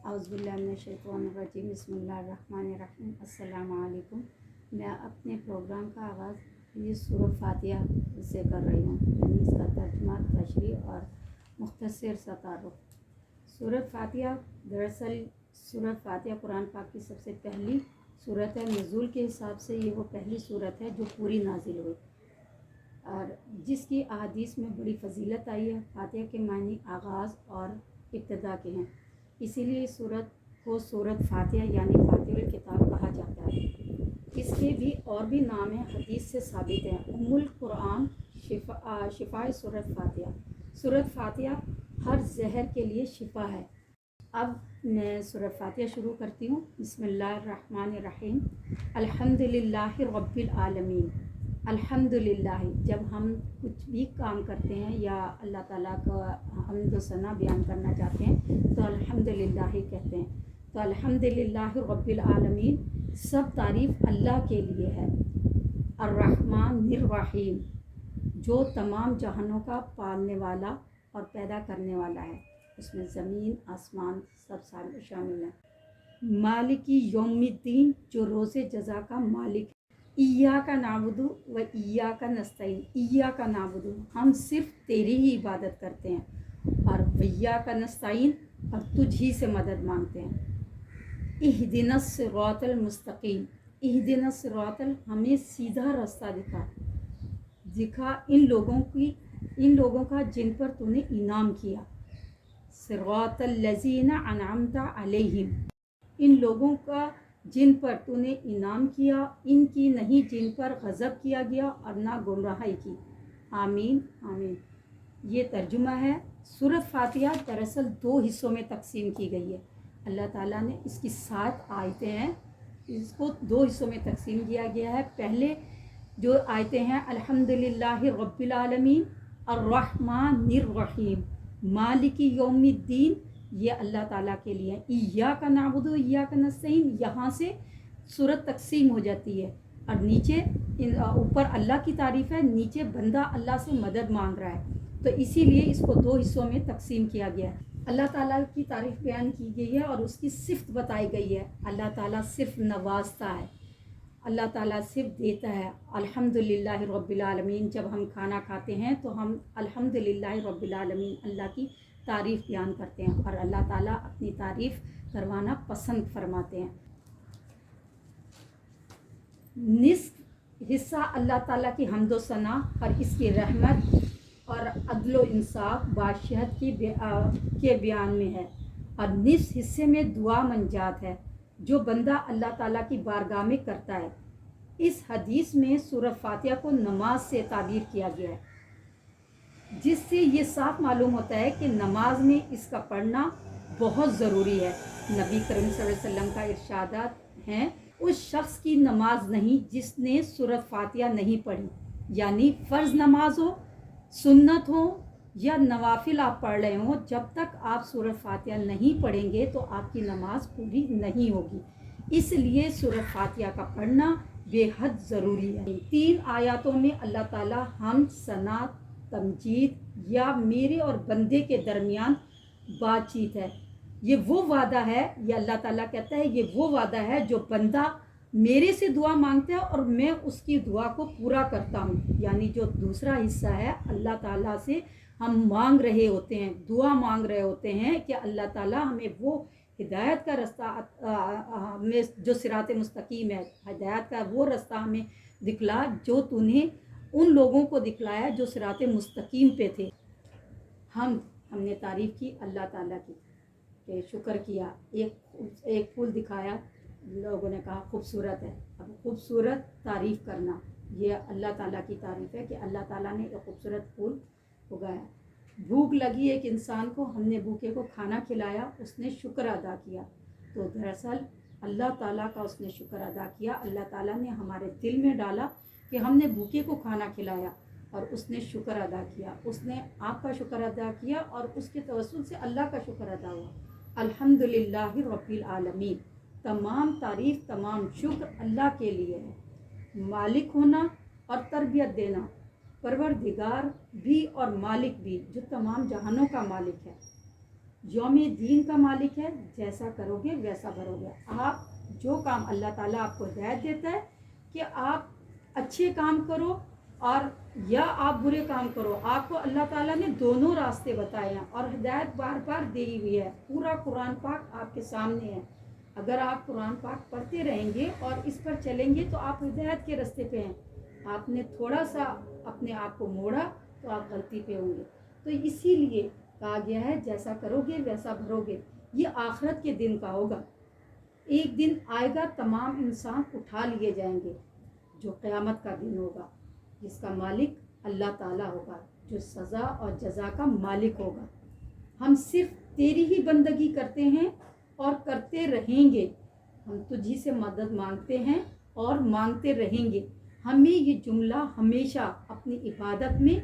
औज़ुबिल्लाहिमिनश्शैतानिर्रजीम बिस्मिल्लाहिर्रहमानिर्रहीम। अस्सलाम वालेकुम। मैं अपने प्रोग्राम का आगाज़ ये सूरह फातिहा से कर रही हूँ, यानी इसका तर्जुमा, तशरीह और मुख्तसर सा तारुफ़। सूरह फातिहा दरअसल सूरह फातिहा कुरान पाक की सबसे पहली सूरत है। नुज़ूल के हिसाब से ये वो पहली सूरत है जो पूरी नाजिल हुई और जिसकी अहादीस में बड़ी फजीलत आई है। फातिहा के मानी आगाज़ और इब्तिदा के हैं, इसीलिए इस सूरत को सूरत फातिहा यानी फातिहुल किताब कहा जाता है। इसके भी और भी नाम हैं, हदीस से साबित है। उम्मुल कुरान शिफा सूरत फातिहा। सूरत फातिहा हर जहर के लिए शिफा है। अब मैं सूरत फातिहा शुरू करती हूँ। बिस्मिल्लाहिर्रहमानिर्रहीम। अल्हम्दुलिल्लाहि रब्बिल आलमीन। अल्हम्दुलिल्लाह, जब हम कुछ भी काम करते हैं या अल्लाह ताला का हम्द व सना बयान करना चाहते हैं तो अल्हम्दुलिल्लाह कहते हैं। तो अल्हम्दुलिल्लाह रब्बिल आलमीन, सब तारीफ़ अल्लाह के लिए है। अर्रहमानिर्रहीम, जो तमाम जहानों का पालने वाला और पैदा करने वाला है, उसमें ज़मीन आसमान सब शामिल है। मालिकी यौमिद्दीन, जो रोज़े जज़ा का मालिक है। इय्याका नाबुदु व इय्याका नस्तईन, इय्याका नाबुदु, हम सिर्फ तेरी ही इबादत करते हैं, और इय्याका नस्तईन, और तुझ ही से मदद मांगते हैं। इहदिनस सिरातल मुस्तकीम, इहदिनस सिरातल, हमें सीधा रास्ता दिखा इन लोगों का जिन पर तूने इनाम किया। सिरातल लज़ीना अनअमता अलैहिम, इन लोगों का जिन पर तूने इनाम किया, इनकी नहीं जिन पर गज़ब किया गया और ना गुमराही की। आमीन आमीन। ये तर्जुमा है। सूरत फातिहा दरअसल 2 हिस्सों में तकसीम की गई है। अल्लाह ताला ने इसकी 7 आयतें हैं, इसको 2 हिस्सों में तकसीम किया गया है। पहले जो आयतें हैं, अल्हम्दुलिल्लाहि रब्बिल आलमीन, अर्रहमानिर्रहीम, मालिकी यौमिद्दीन, ये अल्लाह ताला के लिए। इय्याका नाबुदु इय्याका नस्तईन, यहाँ से सूरत तकसीम हो जाती है और नीचे ऊपर अल्लाह की तारीफ़ है, नीचे बंदा अल्लाह से मदद मांग रहा है। तो इसीलिए इसको 2 हिस्सों में तकसीम किया गया है। अल्लाह ताला की तारीफ़ बयान की गई है और उसकी सिफ़त बताई गई है। अल्लाह ताला सिर्फ नवाजता है, अल्लाह ताला सिर्फ देता है। अल्हम्दुलिल्लाहि रब्बिल आलमीन, जब हम खाना खाते हैं तो हम अल्हम्दुलिल्लाहि रब्बिल आलमीन अल्लाह की तारीफ़ बयान करते हैं और अल्लाह ताला अपनी तारीफ़ करवाना पसंद फरमाते हैं। निस्फ हिस्सा अल्लाह ताला की हम्द व सना और इसकी रहमत और अदल व इंसाफ बादशाहत के बयान में है, और निस्फ हिस्से में दुआ मंजात है जो बंदा अल्लाह ताला की बारगाह में करता है। इस हदीस में सूरह फातिहा को नमाज से ताबीर किया गया है, जिससे ये साफ मालूम होता है कि नमाज में इसका पढ़ना बहुत ज़रूरी है। नबी करीम सल्लल्लाहु अलैहि वसल्लम का इरशादात हैं, उस शख्स की नमाज नहीं जिसने सूरत फातिहा नहीं पढ़ी, यानी फ़र्ज़ नमाज हो, सुन्नत हो या नवाफिल आप पढ़ रहे हो, जब तक आप सूरत फातिहा नहीं पढ़ेंगे तो आपकी नमाज पूरी नहीं होगी। इसलिए सूरत फातिहा का पढ़ना बेहद ज़रूरी है। 3 आयतों में अल्लाह ताला हम सना तमजीद या मेरे और बंदे के दरमियान बातचीत है। ये वो वादा है, ये अल्लाह ताला कहता है, ये वो वादा है जो बंदा मेरे से दुआ मांगता है और मैं उसकी दुआ को पूरा करता हूँ। यानी जो दूसरा हिस्सा है, अल्लाह ताला से हम मांग रहे होते हैं, दुआ मांग रहे होते हैं कि अल्लाह ताला हमें वो हिदायत का रास्ता, हमें जो सिरात मुस्तकीम है, हिदायत का वो रास्ता हमें दिखला जो तूने उन लोगों को दिखलाया जो सिरात मुस्तकीम पे थे। हमने तारीफ़ की अल्लाह ताला की, कि शुक्र किया। एक फूल दिखाया, लोगों ने कहा खूबसूरत है। अब खूबसूरत तारीफ़ करना, ये अल्लाह ताला की तारीफ़ है कि अल्लाह ताला ने एक खूबसूरत फूल उगाया। भूख लगी एक इंसान को, हमने भूखे को खाना खिलाया, उसने शुक्र अदा किया। तो दरअसल अल्लाह ताला का उसने शुक्र अदा किया। अल्लाह ताला ने हमारे दिल में डाला कि हमने भूखे को खाना खिलाया और उसने शुक्र अदा किया, उसने आपका शुक्र अदा किया और उसके तवस्सुल से अल्लाह का शुक्र अदा हुआ। अल्हम्दुलिल्लाहि रब्बिल आलमीन, तमाम तारीफ़ तमाम शुक्र अल्लाह के लिए है। मालिक होना और तरबियत देना, परवरदिगार भी और मालिक भी, जो तमाम जहानों का मालिक है। یوم دین کا مالک ہے، جیسا کرو گے ویسا بھرو گے۔ آپ جو کام اللہ تعالیٰ آپ کو ہدایت دیتا ہے کہ آپ اچھے کام کرو اور یا آپ برے کام کرو، آپ کو اللہ تعالیٰ نے دونوں راستے بتائے ہیں اور ہدایت بار بار دی ہوئی ہے۔ پورا قرآن پاک آپ کے سامنے ہے، اگر آپ قرآن پاک پڑھتے رہیں گے اور اس پر چلیں گے تو آپ ہدایت کے راستے پہ ہیں۔ آپ نے تھوڑا سا اپنے آپ کو موڑا تو آپ غلطی پہ ہوں گے۔ تو اسی لیے کہا گیا ہے جیسا کرو گے ویسا بھرو گے۔ یہ آخرت کے دن کا ہوگا، ایک دن آئے گا تمام انسان اٹھا لیے جائیں گے، جو قیامت کا دن ہوگا، جس کا مالک اللہ تعالیٰ ہوگا، جو سزا اور جزا کا مالک ہوگا۔ ہم صرف تیری ہی بندگی کرتے ہیں اور کرتے رہیں گے، ہم تجھی سے مدد مانگتے ہیں اور مانگتے رہیں گے۔ ہمیں یہ جملہ ہمیشہ اپنی عبادت میں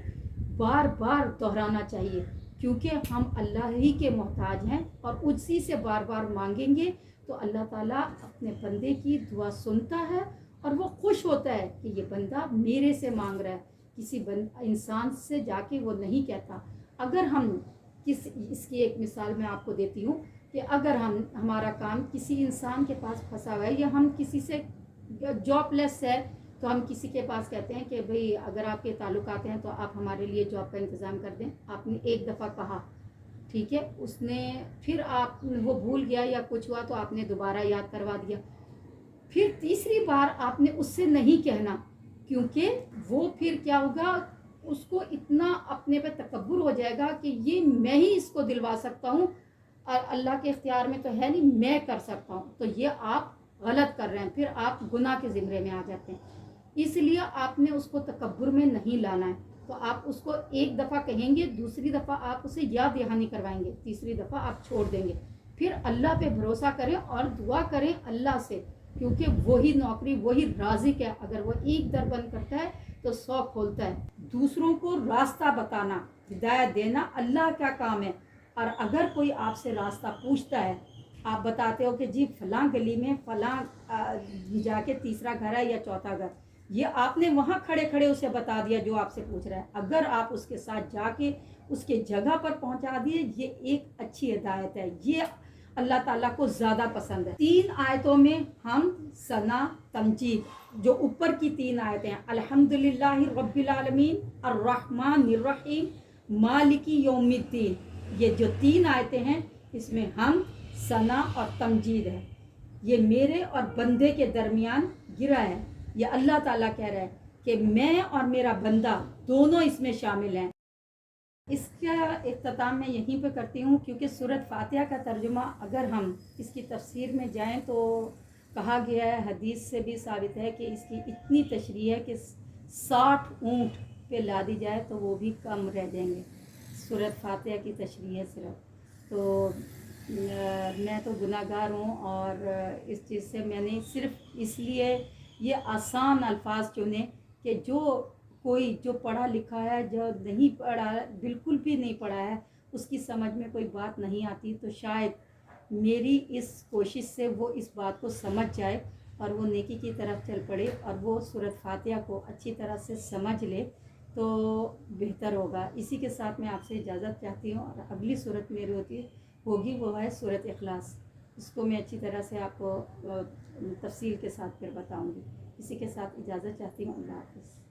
بار بار دہرانا چاہیے، کیونکہ ہم اللہ ہی کے محتاج ہیں اور اسی سے بار بار مانگیں گے تو اللہ تعالیٰ اپنے بندے کی دعا سنتا ہے اور وہ خوش ہوتا ہے کہ یہ بندہ میرے سے مانگ رہا ہے، کسی انسان سے جا کے وہ نہیں کہتا۔ اگر ہم اس کی ایک مثال میں آپ کو دیتی ہوں کہ اگر ہمارا کام کسی انسان کے پاس پھنسا ہوا ہے یا ہم کسی سے جاب لیس ہے تو ہم کسی کے پاس کہتے ہیں کہ بھئی اگر آپ کے تعلقات ہیں تو آپ ہمارے لیے جاب کا انتظام کر دیں۔ آپ نے ایک دفعہ کہا، ٹھیک ہے، اس نے پھر آپ وہ بھول گیا یا کچھ ہوا تو آپ نے دوبارہ یاد کروا دیا، پھر تیسری بار آپ نے اس سے نہیں کہنا، کیونکہ وہ پھر کیا ہوگا، اس کو اتنا اپنے پہ تکبر ہو جائے گا کہ یہ میں ہی اس کو دلوا سکتا ہوں اور اللہ کے اختیار میں تو ہے نہیں، میں کر سکتا ہوں، تو یہ آپ غلط کر رہے ہیں، پھر آپ گناہ کے زمرے میں آ جاتے ہیں۔ اس لیے آپ نے اس کو تکبر میں نہیں لانا ہے، تو آپ اس کو ایک دفعہ کہیں گے، دوسری دفعہ آپ اسے یاد دہانی کروائیں گے، تیسری دفعہ آپ چھوڑ دیں گے۔ پھر اللہ پہ بھروسہ کریں اور دعا کریں اللہ سے، کیونکہ وہی نوکری، وہی رازق ہے، اگر وہ ایک در بند کرتا ہے تو 100 کھولتا ہے۔ دوسروں کو راستہ بتانا، ہدایت دینا اللہ کا کام ہے، اور اگر کوئی آپ سے راستہ پوچھتا ہے، آپ بتاتے ہو کہ جی فلاں گلی میں فلاں جا کے تیسرا گھر ہے یا چوتھا گھر، یہ آپ نے وہاں کھڑے کھڑے اسے بتا دیا جو آپ سے پوچھ رہا ہے، اگر آپ اس کے ساتھ جا کے اس کے جگہ پر پہنچا دیے، یہ ایک اچھی ہدایت ہے، یہ اللہ تعالیٰ کو زیادہ پسند ہے۔ 3 آیتوں میں ہم ثنا تمجید، جو اوپر کی 3 آیتیں ہیں، الحمدللہ رب العالمین، الرحمن الرحیم، مالکی یوم الدین، یہ جو 3 آیتیں ہیں اس میں ہم ثنا اور تمجید ہے، یہ میرے اور بندے کے درمیان گرا ہے۔ یہ اللہ تعالیٰ کہہ رہا ہے کہ میں اور میرا بندہ دونوں اس میں شامل ہیں۔ اس کا اختتام میں یہیں پہ کرتی ہوں، کیونکہ سورۃ فاتحہ کا ترجمہ اگر ہم اس کی تفسیر میں جائیں تو کہا گیا ہے، حدیث سے بھی ثابت ہے کہ اس کی اتنی تشریح ہے کہ 60 اونٹ پہ لادی جائے تو وہ بھی کم رہ جائیں گے، سورۃ فاتحہ کی تشریح ہے صرف۔ تو میں تو گناہ گار ہوں، اور اس چیز سے میں نے صرف اس لیے یہ آسان الفاظ چنے کہ جو پڑھا لکھا ہے، جو نہیں پڑھا ہے، بالکل بھی نہیں پڑھا ہے، اس کی سمجھ میں کوئی بات نہیں آتی، تو شاید میری اس کوشش سے وہ اس بات کو سمجھ جائے اور وہ نیکی کی طرف چل پڑے اور وہ سورۃ فاتحہ کو اچھی طرح سے سمجھ لے تو بہتر ہوگا۔ اسی کے ساتھ میں آپ سے اجازت چاہتی ہوں، اور اگلی صورت میری ہوگی وہ ہے سورۃ اخلاص، اس کو میں اچھی طرح سے آپ کو تفصیل کے ساتھ پھر بتاؤں گی۔ اسی کے ساتھ اجازت چاہتی ہوں، اللہ حافظ۔